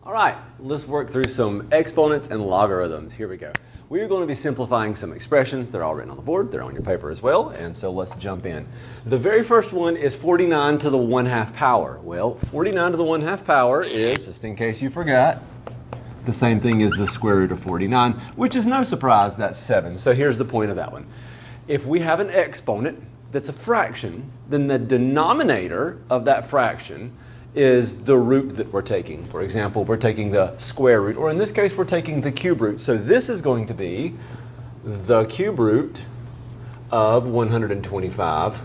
All right, let's work through some exponents and logarithms. Here we go. We are going to be simplifying some expressions. They're all written on the board. They're on your paper as well. And so let's jump in. The very first one is 49 to the 1/2 power. Well, 49 to the 1/2 power is, just in case you forgot, the same thing as the square root of 49, which is no surprise, that's 7. So here's the point of that one. If we have an exponent that's a fraction, then the denominator of that fraction is the root that we're taking. For example, we're taking the square root, or in this case, we're taking the cube root. So this is going to be the cube root of 125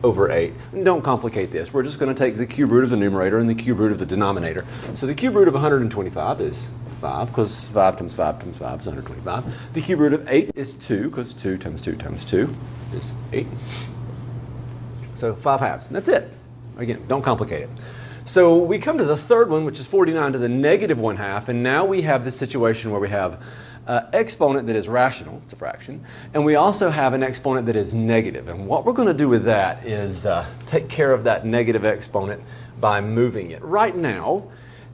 over 8. And don't complicate this. We're just going to take the cube root of the numerator and the cube root of the denominator. So the cube root of 125 is 5, because 5 times 5 times 5 is 125. The cube root of 8 is 2, because 2 times 2 times 2 is 8. So 5 halves. And that's it. Again, don't complicate it. So we come to the third one, which is 49 to the negative 1/2, and now we have this situation where we have an exponent that is rational, it's a fraction, and we also have an exponent that is negative. And what we're going to do with that is take care of that negative exponent by moving it. Right now,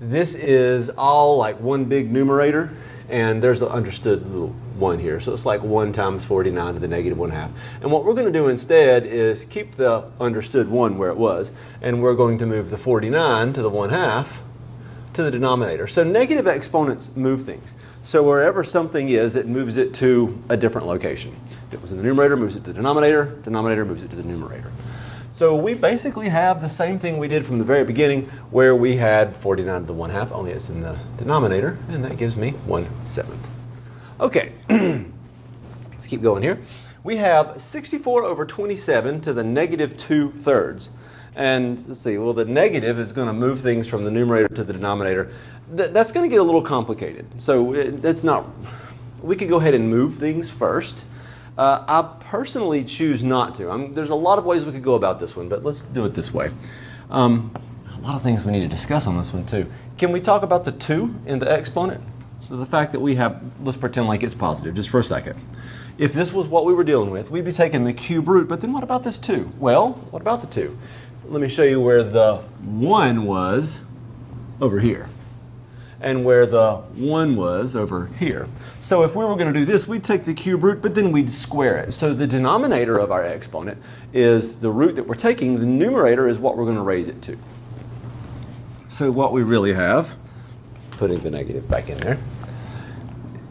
this is all like one big numerator, and there's an understood little 1 here. So it's like 1 times 49 to the negative 1/2. And what we're going to do instead is keep the understood 1 where it was, and we're going to move the 49 to the 1/2 to the denominator. So negative exponents move things. So wherever something is, it moves it to a different location. If it was in the numerator, it moves it to the denominator. Denominator moves it to the numerator. So we basically have the same thing we did from the very beginning, where we had 49 to the 1/2, only it's in the denominator, and that gives me 1/7. Okay, let's keep going here. We have 64 over 27 to the negative 2/3. And let's see, well, the negative is going to move things from the numerator to the denominator. That's going to get a little complicated. So that's not, we could go ahead and move things first. I personally choose not to. There's a lot of ways we could go about this one, but let's do it this way. A lot of things we need to discuss on this one too. Can we talk about the 2 in the exponent? So the fact that we have, let's pretend like it's positive just for a second. If this was what we were dealing with, we'd be taking the cube root, but then what about this 2? Well, what about the 2? Let me show you where the 1 was over here, and where the 1 was over here. So if we were going to do this, we'd take the cube root, but then we'd square it. So the denominator of our exponent is the root that we're taking. The numerator is what we're going to raise it to. So what we really have, putting the negative back in there,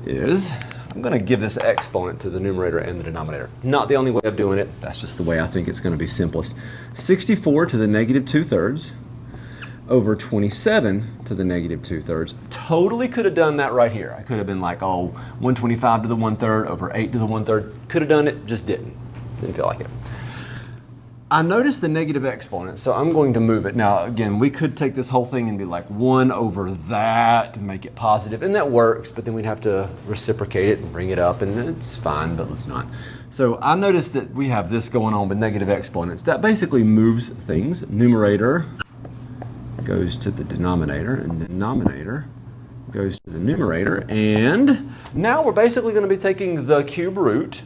is I'm going to give this exponent to the numerator and the denominator. Not the only way of doing it. That's just the way I think it's going to be simplest. 64 to the negative 2/3 over 27 to the negative 2/3. Totally could have done that right here. I could have been like, oh, 125 to the 1/3 over 8 to the 1/3. Could have done it, just didn't. Didn't feel like it. I noticed the negative exponent, so I'm going to move it. Now, again, we could take this whole thing and be like 1 over that to make it positive, and that works, but then we'd have to reciprocate it and bring it up, and it's fine, but let's not. So I noticed that we have this going on with negative exponents. That basically moves things. Numerator goes to the denominator, and the denominator goes to the numerator, and now we're basically going to be taking the cube root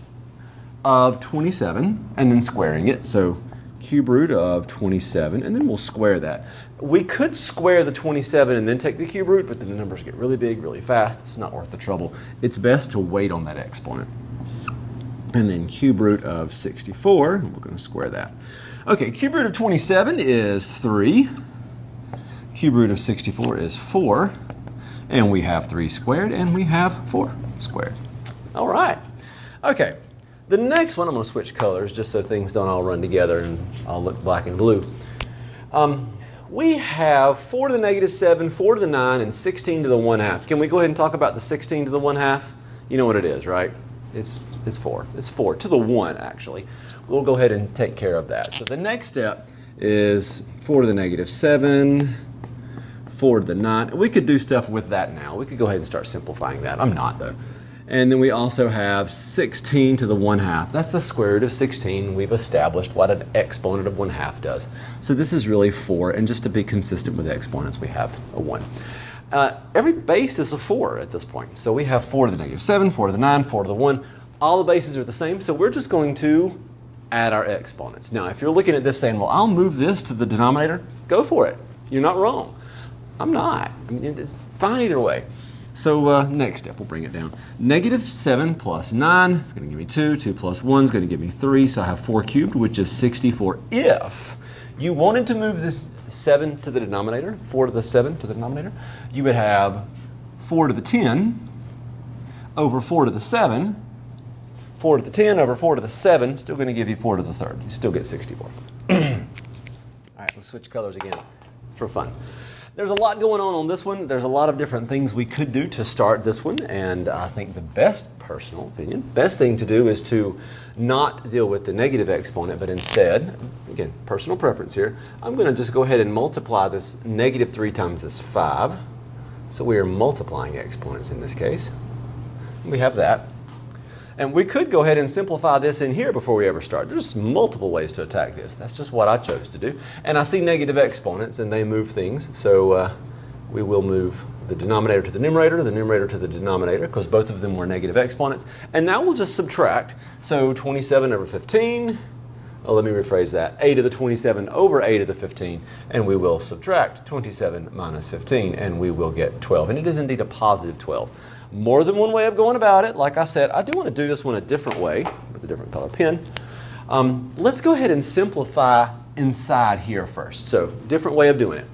of 27 and then squaring it. So cube root of 27, and then we'll square that. We could square the 27 and then take the cube root, but then the numbers get really big really fast. It's not worth the trouble. It's best to wait on that exponent. And then cube root of 64, and we're going to square that. Okay, cube root of 27 is 3. Cube root of 64 is 4. And we have 3 squared, and we have 4 squared. All right. Okay. The next one, I'm going to switch colors just so things don't all run together and all look black and blue. We have 4 to the negative 7, 4 to the 9, and 16 to the 1/2. Can we go ahead and talk about the 16 to the 1/2? You know what it is, right? It's 4. It's 4 to the 1, actually. We'll go ahead and take care of that. So the next step is 4 to the negative 7, 4 to the 9. We could do stuff with that now. We could go ahead and start simplifying that. I'm not, though. And then we also have 16 to the 1/2. That's the square root of 16. We've established what an exponent of 1/2 does. So this is really 4, and just to be consistent with exponents, we have a 1. Every base is a 4 at this point. So we have 4 to the negative 7, 4 to the 9, 4 to the 1. All the bases are the same, so we're just going to add our exponents. Now, if you're looking at this saying, well, I'll move this to the denominator, go for it. You're not wrong. I'm not. I mean, it's fine either way. So next step, we'll bring it down. Negative 7 plus 9 is going to give me 2. 2 plus 1 is going to give me 3. So I have 4 cubed, which is 64. If you wanted to move this 7 to the denominator, 4 to the 7 to the denominator, you would have 4 to the 10 over 4 to the 7. 4 to the 10 over 4 to the 7, still going to give you 4 to the third. You still get 64. All right, let's switch colors again for fun. There's a lot going on this one. There's a lot of different things we could do to start this one, and I think the best, personal opinion, best thing to do is to not deal with the negative exponent, but instead, again, personal preference here, I'm going to just go ahead and multiply this negative 3 times this 5. So we are multiplying exponents in this case. We have that. And we could go ahead and simplify this in here before we ever start. There's multiple ways to attack this. That's just what I chose to do. And I see negative exponents and they move things. So we will move the denominator to the numerator to the denominator, because both of them were negative exponents. And now we'll just subtract. So 27 over 15, let me rephrase that, a to the 27 over a to the 15, and we will subtract 27 minus 15, and we will get 12. And it is indeed a positive 12. More than one way of going about it. Like I said, I do want to do this one a different way with a different color pen. Let's go ahead and simplify inside here first. So, different way of doing it.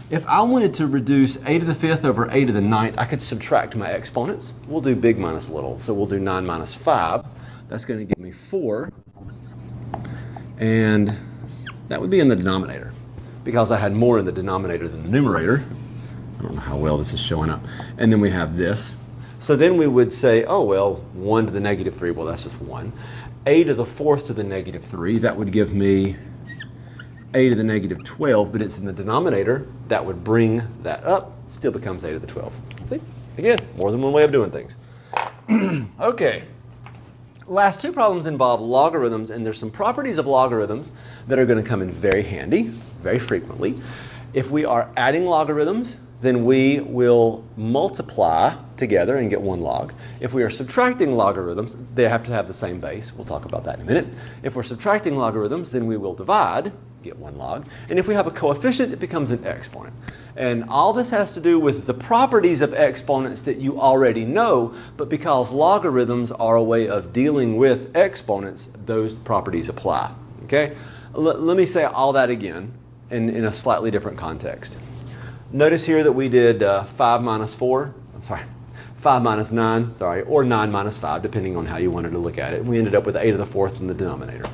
If I wanted to reduce a to the 5th over a to the 9th, I could subtract my exponents. We'll do big minus little. So we'll do 9 minus 5. That's going to give me 4. And that would be in the denominator, because I had more in the denominator than the numerator. I don't know how well this is showing up. And then we have this. So then we would say, oh, well, 1 to the negative 3, well, that's just 1. A to the 4th to the negative 3, that would give me a to the negative 12, but it's in the denominator. That would bring that up, still becomes a to the 12. See? Again, more than one way of doing things. Okay. Last two problems involve logarithms, and there's some properties of logarithms that are going to come in very handy, very frequently. If we are adding logarithms, then we will multiply together and get 1 log. If we are subtracting logarithms, they have to have the same base. We'll talk about that in a minute. If we're subtracting logarithms, then we will divide, get 1 log. And if we have a coefficient, it becomes an exponent. And all this has to do with the properties of exponents that you already know, but because logarithms are a way of dealing with exponents, those properties apply. Okay? Let me say all that again in a slightly different context. Notice here that we did 5 minus 9, or 9 minus 5, depending on how you wanted to look at it. We ended up with a to the 4th in the denominator.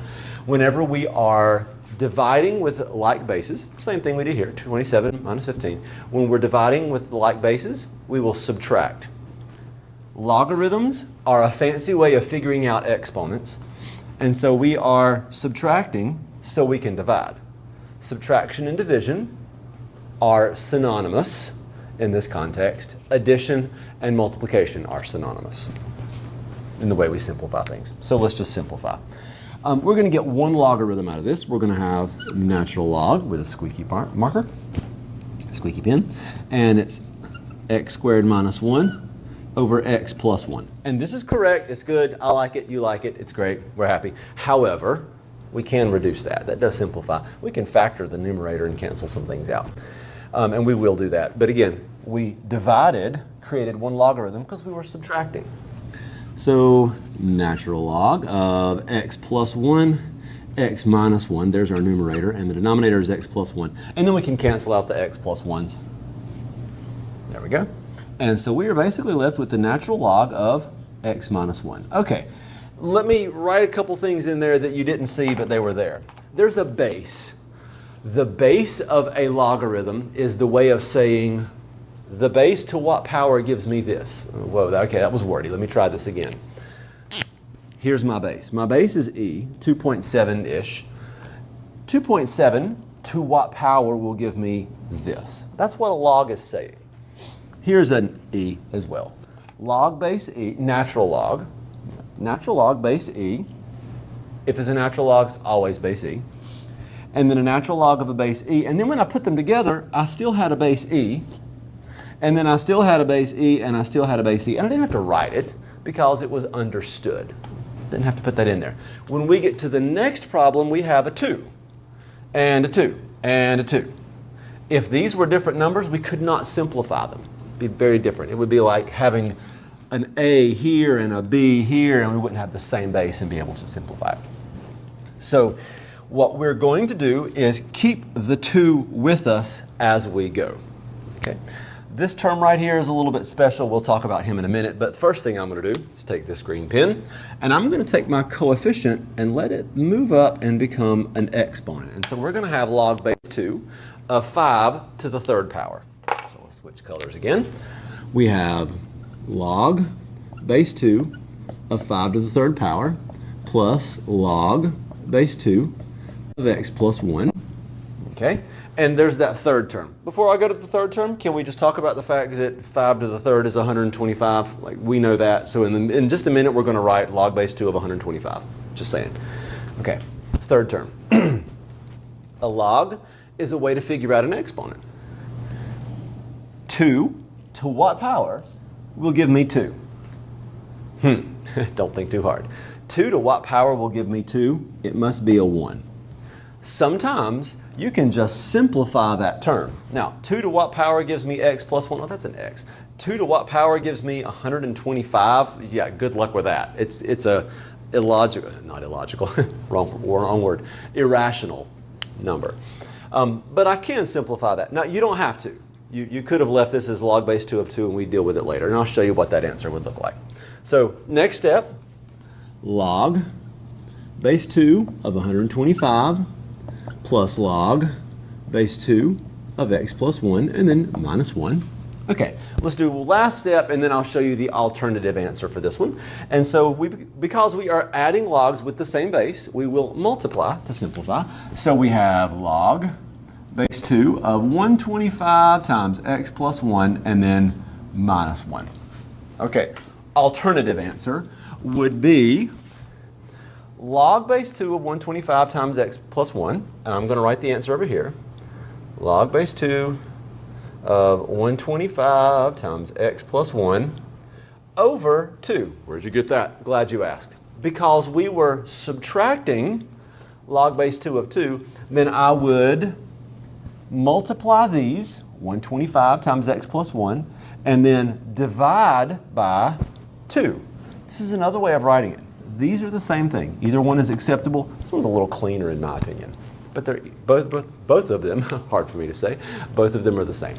Whenever we are dividing with like bases, same thing we did here, 27 minus 15. When we're dividing with like bases, we will subtract. Logarithms are a fancy way of figuring out exponents, and so we are subtracting so we can divide. Subtraction and division are synonymous in this context. Addition and multiplication are synonymous in the way we simplify things. So let's just simplify. We're going to get 1 logarithm out of this. We're going to have natural log with a squeaky marker, squeaky pen, and it's x squared minus 1 over x plus 1. And this is correct. It's good. I like it. You like it. It's great. We're happy. However, we can reduce that. That does simplify. We can factor the numerator and cancel some things out. And we will do that. But again, we divided, created 1 logarithm because we were subtracting. So natural log of x plus 1, x minus 1, there's our numerator, and the denominator is x plus 1. And then we can cancel out the x plus 1s. There we go. And so we are basically left with the natural log of x minus 1. Okay, let me write a couple things in there that you didn't see, but they were there. There's a base. The base of a logarithm is the way of saying the base to what power gives me this. Whoa, okay, that was wordy. Let me try this again. Here's my base. My base is e, 2.7-ish. 2.7 to what power will give me this? That's what a log is saying. Here's an e as well. Log base e, natural log base e. If it's a natural log, it's always base e. And then a natural log of a base e. And then when I put them together, I still had a base e. And then I still had a base e, and I still had a base e. And I didn't have to write it because it was understood. Didn't have to put that in there. When we get to the next problem, we have a 2, and a 2, and a 2. If these were different numbers, we could not simplify them. It'd be very different. It would be like having an A here and a B here, and we wouldn't have the same base and be able to simplify it. So what we're going to do is keep the 2 with us as we go. Okay. This term right here is a little bit special. We'll talk about him in a minute, but first thing I'm going to do is take this green pen, and I'm going to take my coefficient and let it move up and become an exponent. And so we're going to have log base 2 of 5 to the 3rd power. So we'll switch colors again. We have log base 2 of 5 to the 3rd power plus log base 2 of x plus 1. Okay, and there's that 3rd term. Before I go to the 3rd term, can we just talk about the fact that 5 to the 3rd is 125? Like, we know that. So in just a minute, we're going to write log base 2 of 125. Just saying. Okay, 3rd term. A log is a way to figure out an exponent. 2 to what power will give me 2? Don't think too hard. 2 to what power will give me 2? It must be a 1. Sometimes you can just simplify that term. Now, 2 to what power gives me x plus 1? Oh, that's an x. 2 to what power gives me 125? Yeah, good luck with that. It's a illogical, not illogical, wrong word, irrational number. But I can simplify that. Now, you don't have to. You could have left this as log base 2 of 2 and we deal with it later. And I'll show you what that answer would look like. So next step, log base 2 of 125 plus log base 2 of x plus 1 and then minus 1. Okay, let's do last step and then I'll show you the alternative answer for this one. And so because we are adding logs with the same base, we will multiply to simplify. So we have log base 2 of 125 times x plus 1 and then minus 1. Okay, alternative answer would be log base 2 of 125 times x plus 1, and I'm going to write the answer over here. Log base 2 of 125 times x plus 1 over 2. Where'd you get that? Glad you asked. Because we were subtracting log base 2 of 2, then I would multiply these, 125 times x plus 1, and then divide by 2. This is another way of writing it. These are the same thing. Either one is acceptable. This one's a little cleaner in my opinion. But they're both of them, hard for me to say, both of them are the same.